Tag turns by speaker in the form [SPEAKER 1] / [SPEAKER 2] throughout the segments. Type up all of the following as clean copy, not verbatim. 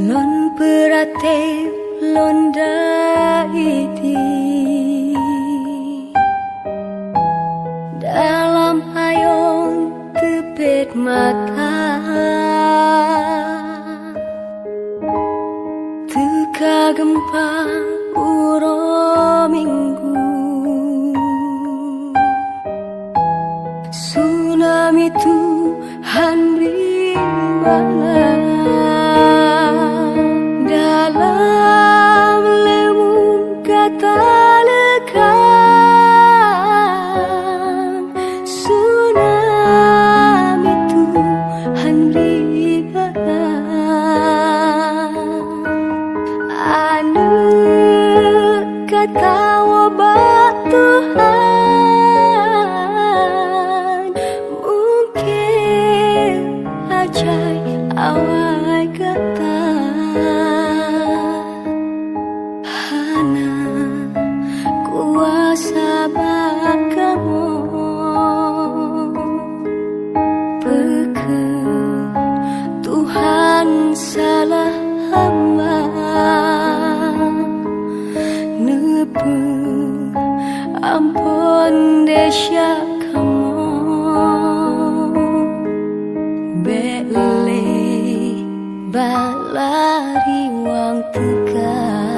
[SPEAKER 1] Lon perate londa iti dalam hayong tepet mata teka gempa uro minggu tsunami Tuhan beri mana dalam lembung kata lekan tsunami Tuhan beri mana anu kata wabak Tuhan mungkin ajai awal kata kuasa bakamu peke Tuhan salah hamba nepe ampun desya kamu bele balari wang tegar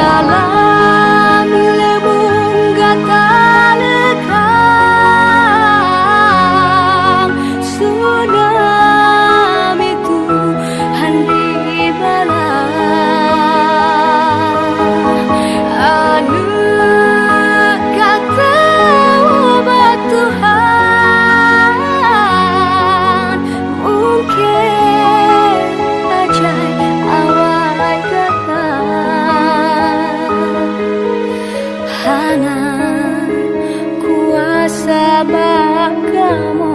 [SPEAKER 1] dalam lembung gata lekang tsunami Tuhan di mana anu kata wabak Tuhan mungkin ajai awal kata hana kuasa bakamu